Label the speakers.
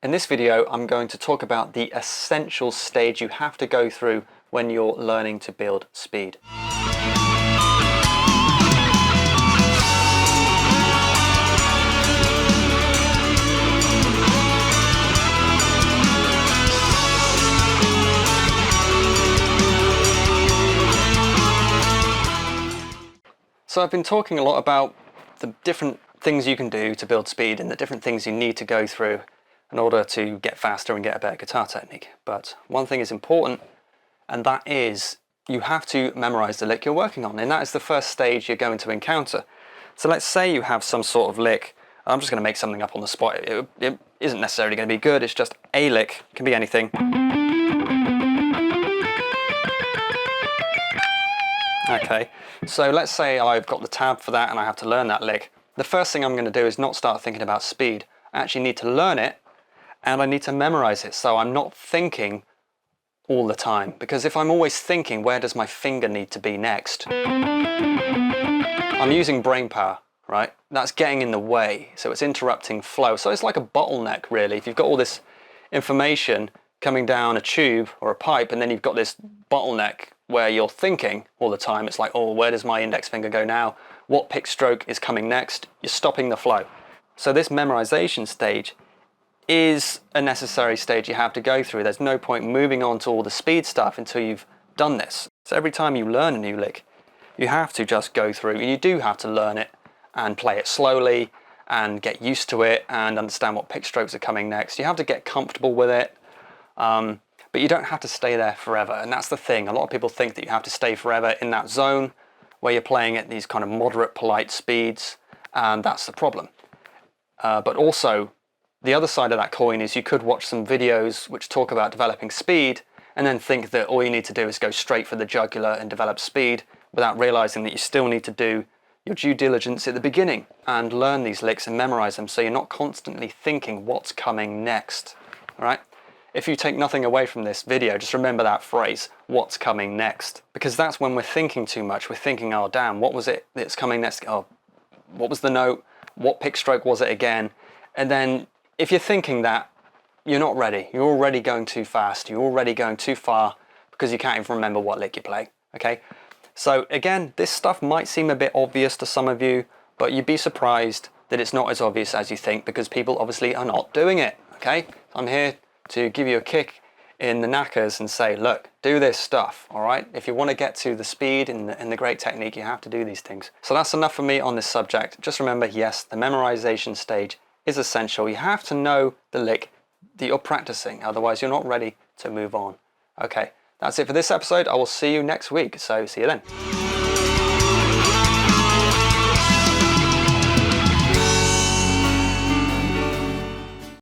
Speaker 1: In this video, I'm going to talk about the essential stage you have to go through when you're learning to build speed. So I've been talking a lot about the different things you can do to build speed and the different things you need to go through in order to get faster and get a better guitar technique. But one thing is important, and that is you have to memorize the lick you're working on, and that is the first stage you're going to encounter. So let's say you have some sort of lick. I'm just going to make something up on the spot. It isn't necessarily going to be good, it's just a lick, it can be anything. Okay, so let's say I've got the tab for that and I have to learn that lick. The first thing I'm going to do is not start thinking about speed. I actually need to learn it and I need to memorize it, so I'm not thinking all the time. Because if I'm always thinking, where does my finger need to be next? I'm using brain power, right? That's getting in the way, so it's interrupting flow. So it's like a bottleneck, really. If you've got all this information coming down a tube or a pipe and then you've got this bottleneck where you're thinking all the time, it's like, oh, where does my index finger go now? What pick stroke is coming next? You're stopping the flow. So this memorization stage is a necessary stage you have to go through. There's no point moving on to all the speed stuff until you've done this. So every time you learn a new lick, you have to just go through, and you do have to learn it and play it slowly and get used to it and understand what pick strokes are coming next. You have to get comfortable with it. But you don't have to stay there forever, and that's the thing. A lot of people think that you have to stay forever in that zone where you're playing at these kind of moderate, polite speeds, and that's the problem. But also, the other side of that coin is you could watch some videos which talk about developing speed and then think that all you need to do is go straight for the jugular and develop speed without realizing that you still need to do your due diligence at the beginning and learn these licks and memorize them so you're not constantly thinking what's coming next, all right? If you take nothing away from this video, just remember that phrase, what's coming next? Because that's when we're thinking too much. We're thinking, oh damn, what was it that's coming next? Oh, what was the note? What pick stroke was it again? And then if you're thinking that, you're not ready. You're already going too fast. You're already going too far because you can't even remember what lick you play, okay? So again, this stuff might seem a bit obvious to some of you, but you'd be surprised that it's not as obvious as you think because people obviously are not doing it, okay? I'm here to give you a kick in the knackers and say, look, do this stuff, all right? If you want to get to the speed and the great technique, you have to do these things. So that's enough for me on this subject. Just remember, yes, the memorization stage is essential. You have to know the lick that you're practicing, otherwise you're not ready to move on. Okay, that's it for this episode. I will see you next week, so see you then.